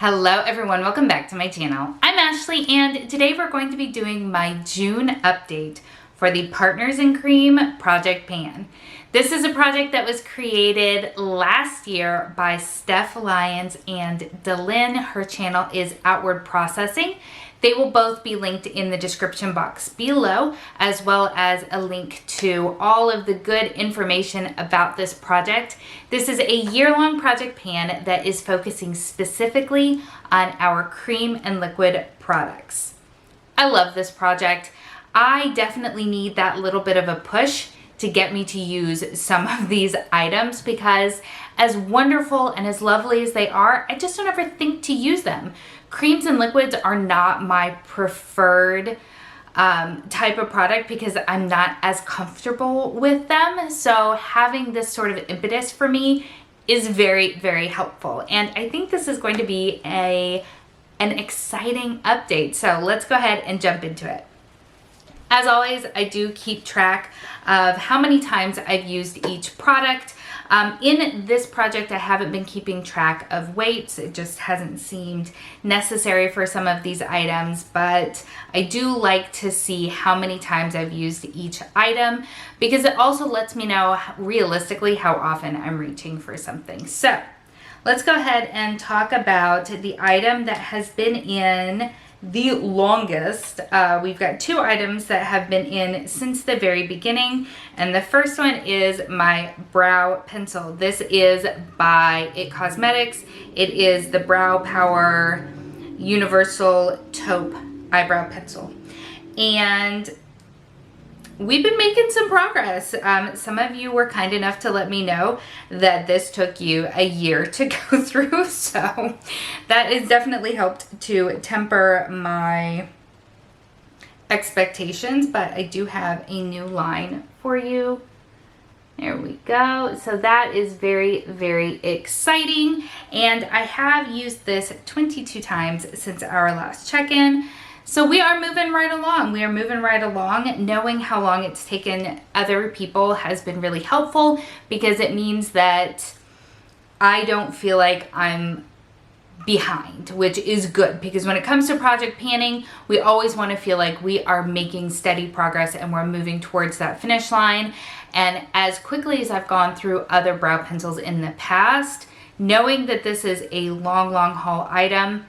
Hello everyone, welcome back to my channel. I'm Ashley and today we're going to be doing my June update for the Partners in Cream project pan. This is a project that was created last year by Steph Lyons and DaLin. Her channel is Outward Processing. They will both be linked in the description box below, as well as a link to all of the good information about this project. This is a year-long project pan that is focusing specifically on our cream and liquid products. I love this project. I definitely need that little bit of a push to get me to use some of these items because as wonderful and as lovely as they are, I just don't ever think to use them. Creams and liquids are not my preferred type of product because I'm not as comfortable with them. So having this sort of impetus for me is very, very helpful. And I think this is going to be an exciting update. So let's go ahead and jump into it. As always, I do keep track of how many times I've used each product. In this project, I haven't been keeping track of weights. It just hasn't seemed necessary for some of these items, but I do like to see how many times I've used each item because it also lets me know realistically how often I'm reaching for something. So let's go ahead and talk about the item that has been in the longest. We've got two items that have been in since the very beginning, and the first one is my brow pencil. This is by IT Cosmetics. It is the Brow Power Universal Taupe Eyebrow Pencil, and we've been making some progress. Some of you were kind enough to let me know that this took you a year to go through, so that has definitely helped to temper my expectations, but I do have a new line for you. There we go. So that is very, very exciting, and I have used this 22 times since our last check-in. So we are moving right along. We are moving right along. Knowing how long it's taken other people has been really helpful because it means that I don't feel like I'm behind, which is good because when it comes to project panning, we always want to feel like we are making steady progress and we're moving towards that finish line. And as quickly as I've gone through other brow pencils in the past, knowing that this is a long haul item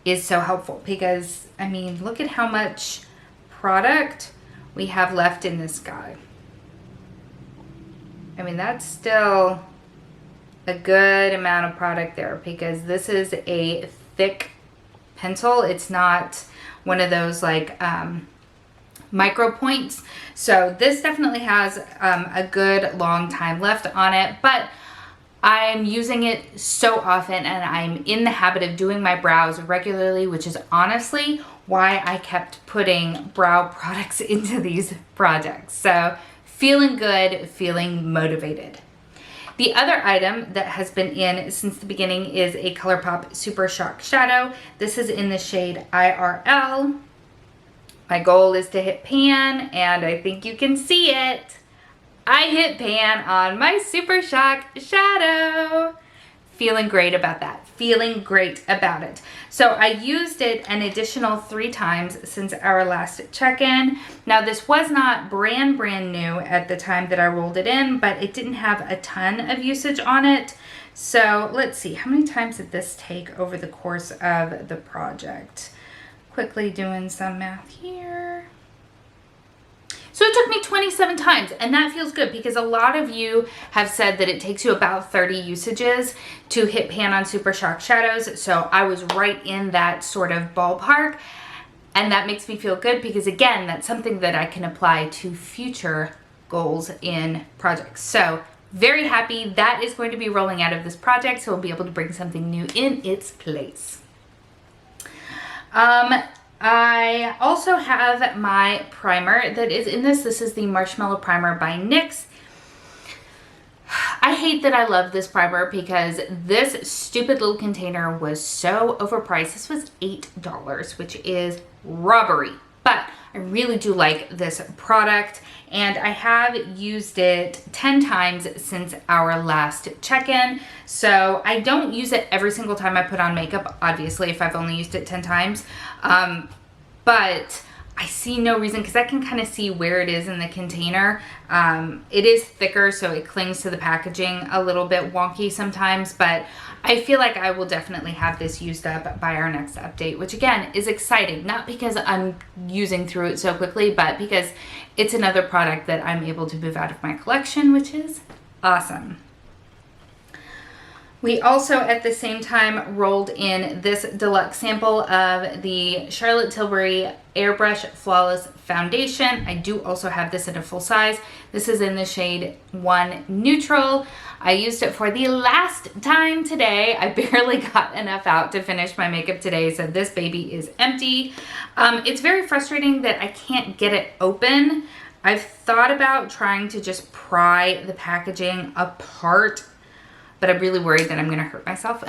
is so helpful because, I mean, look at how much product we have left in this guy. I mean, that's still a good amount of product there because this is a thick pencil. It's not one of those like micro points. So this definitely has a good long time left on it, but I'm using it so often and I'm in the habit of doing my brows regularly, which is honestly why I kept putting brow products into these projects. So feeling good, feeling motivated. The other item that has been in since the beginning is a Colourpop Super Shock Shadow. This is in the shade IRL. My goal is to hit pan, and I think you can see it. I hit pan on my Super Shock Shadow. Feeling great about that. Feeling great about it. So I used it an additional 3 times since our last check-in. Now this was not brand new at the time that I rolled it in, but it didn't have a ton of usage on it. So let's see, how many times did this take over the course of the project? Quickly doing some math here. So it took me 27 times, and that feels good because a lot of you have said that it takes you about 30 usages to hit pan on Super Shock Shadows. So I was right in that sort of ballpark, and that makes me feel good because again, that's something that I can apply to future goals in projects. So very happy that is going to be rolling out of this project, so we'll be able to bring something new in its place. I also have my primer that is in this. This is the Marshmallow Primer by NYX. I hate that I love this primer because this stupid little container was so overpriced. This was $8, which is robbery. but I really do like this product, and I have used it 10 times since our last check-in. So I don't use it every single time I put on makeup, obviously, if I've only used it 10 times. But I see no reason, because I can kind of see where it is in the container. It is thicker, so it clings to the packaging a little bit wonky sometimes, but I feel like I will definitely have this used up by our next update, which again is exciting, not because I'm using through it so quickly, but because it's another product that I'm able to move out of my collection, which is awesome. We also at the same time rolled in this deluxe sample of the Charlotte Tilbury Airbrush Flawless Foundation. I do also have this in a full size. This is in the shade 1 Neutral. I used it for the last time today. I barely got enough out to finish my makeup today, so this baby is empty. It's very frustrating that I can't get it open. I've thought about trying to just pry the packaging apart, but I'm really worried that I'm gonna hurt myself.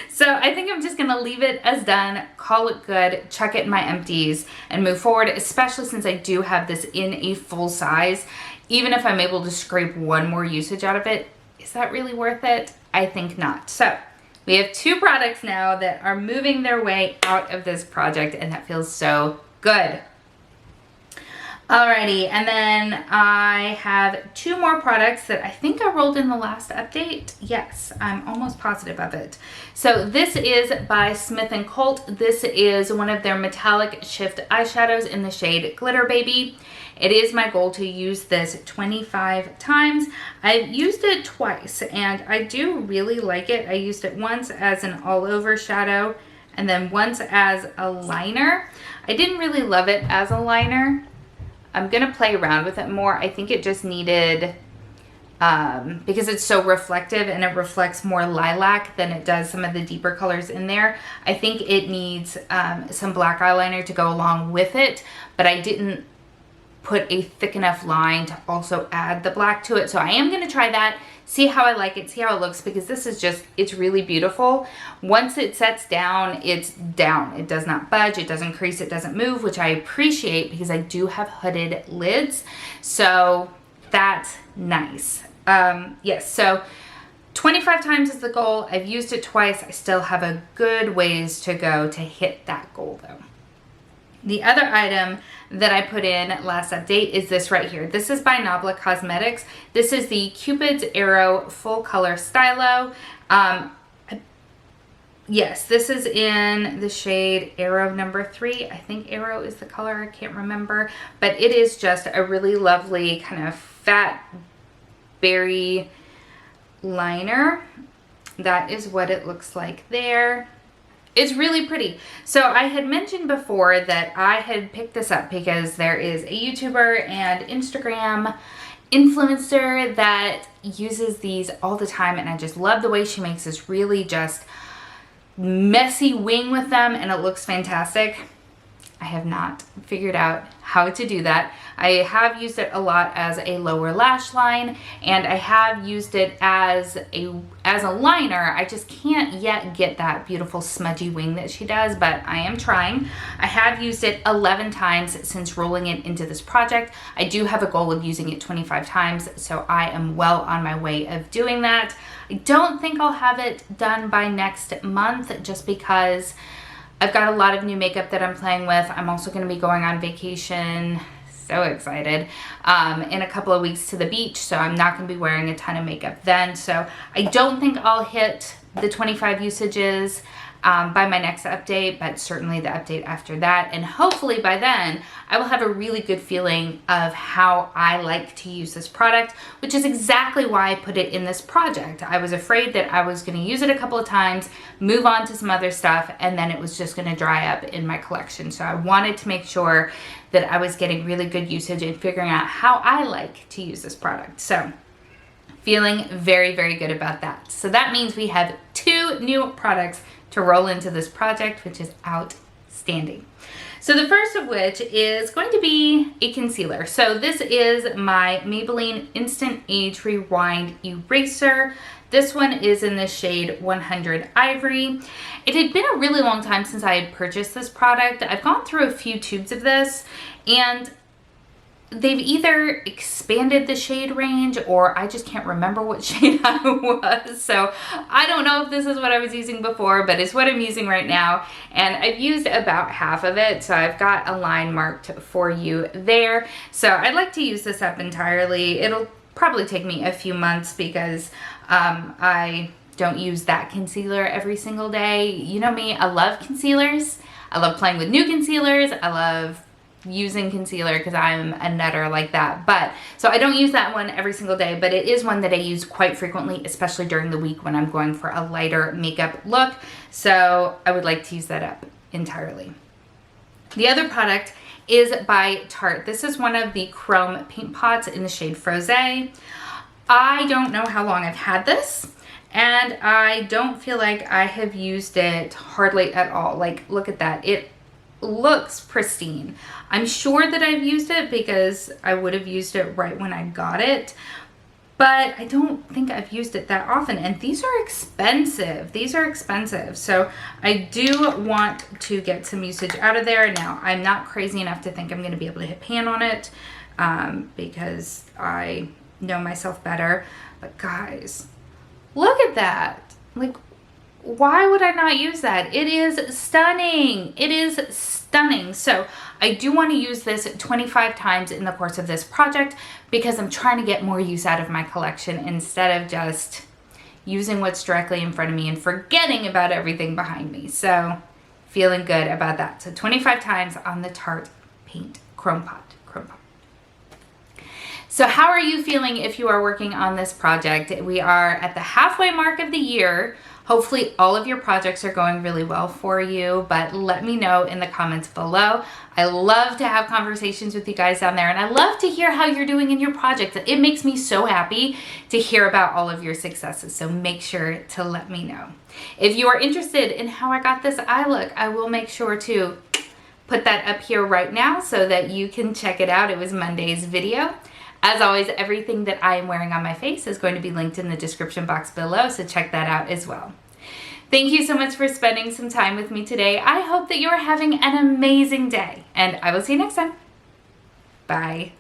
So I think I'm just gonna leave it as done, call it good, chuck it in my empties, and move forward, especially since I do have this in a full size. Even if I'm able to scrape one more usage out of it, is that really worth it? I think not. So we have 2 products now that are moving their way out of this project, and that feels so good. Alrighty, and then I have 2 more products that I think I rolled in the last update. Yes, I'm almost positive of it. So this is by Smith & Colt. This is one of their metallic shift eyeshadows in the shade Glitter Baby. It is my goal to use this 25 times. I've used it twice, and I do really like it. I used it once as an all-over shadow, and then once as a liner. I didn't really love it as a liner. I'm gonna play around with it more. I think it just needed, because it's so reflective and it reflects more lilac than it does some of the deeper colors in there. I think it needs some black eyeliner to go along with it, but I didn't put a thick enough line to also add the black to it. So I am gonna try that, see how I like it, see how it looks, because this is just, it's really beautiful. Once it sets down, it's down. It does not budge, it doesn't crease, it doesn't move, which I appreciate because I do have hooded lids. So that's nice. Yes, so 25 times is the goal. I've used it twice. I still have a good ways to go to hit that goal though. The other item that I put in last update is this right here. This is by Nabla Cosmetics. This is the Cupid's Arrow Full Color Stylo. Yes, this is in the shade Arrow number 3. I think Arrow is the color, I can't remember. But it is just a really lovely kind of fat berry liner. That is what it looks like there. It's really pretty. So I had mentioned before that I had picked this up because there is a YouTuber and Instagram influencer that uses these all the time, and I just love the way she makes this really just messy wing with them, and it looks fantastic. I have not figured out how to do that. I have used it a lot as a lower lash line, and I have used it as a liner. I just can't yet get that beautiful smudgy wing that she does, but I am trying. I have used it 11 times since rolling it into this project. I do have a goal of using it 25 times, so I am well on my way of doing that. I don't think I'll have it done by next month just because I've got a lot of new makeup that I'm playing with. I'm also going to be going on vacation, so excited, in a couple of weeks to the beach, so I'm not going to be wearing a ton of makeup then. So I don't think I'll hit the 25 usages by my next update, but certainly the update after that. And hopefully by then, I will have a really good feeling of how I like to use this product, which is exactly why I put it in this project. I was afraid that I was going to use it a couple of times, move on to some other stuff, and then it was just going to dry up in my collection. So I wanted to make sure that I was getting really good usage and figuring out how I like to use this product. So feeling very, very good about that. So that means we have 2 new products to roll into this project, which is outstanding. So the first of which is going to be a concealer. So this is my Maybelline Instant Age Rewind Eraser. This one is in the shade 100 Ivory. It had been a really long time since I had purchased this product. I've gone through a few tubes of this, and they've either expanded the shade range or I just can't remember what shade I was. So I don't know if this is what I was using before, but it's what I'm using right now. And I've used about half of it. So I've got a line marked for you there. So I'd like to use this up entirely. It'll probably take me a few months because I don't use that concealer every single day. You know me, I love concealers. I love playing with new concealers. I love using concealer because I'm a nutter like that. But so I don't use that one every single day, but it is one that I use quite frequently, especially during the week when I'm going for a lighter makeup look. So I would like to use that up entirely. The other product is by Tarte. This is one of the chrome paint pots in the shade Frosé. I don't know how long I've had this, and I don't feel like I have used it hardly at all. Like, look at that. It looks pristine. I'm sure that I've used it because I would have used it right when I got it, but I don't think I've used it that often. And these are expensive. These are expensive. So I do want to get some usage out of there. Now, I'm not crazy enough to think I'm going to be able to hit pan on it because I know myself better. But guys, look at that. Like, why would I not use that? It is stunning. It is stunning. So I do want to use this 25 times in the course of this project because I'm trying to get more use out of my collection instead of just using what's directly in front of me and forgetting about everything behind me. So feeling good about that. So 25 times on the Tarte Paint Chrome Pot. So how are you feeling if you are working on this project? We are at the halfway mark of the year. Hopefully all of your projects are going really well for you, but let me know in the comments below. I love to have conversations with you guys down there, and I love to hear how you're doing in your projects. It makes me so happy to hear about all of your successes, so make sure to let me know. If you are interested in how I got this eye look, I will make sure to put that up here right now so that you can check it out. It was Monday's video. As always, everything that I am wearing on my face is going to be linked in the description box below, so check that out as well. Thank you so much for spending some time with me today. I hope that you are having an amazing day, and I will see you next time. Bye.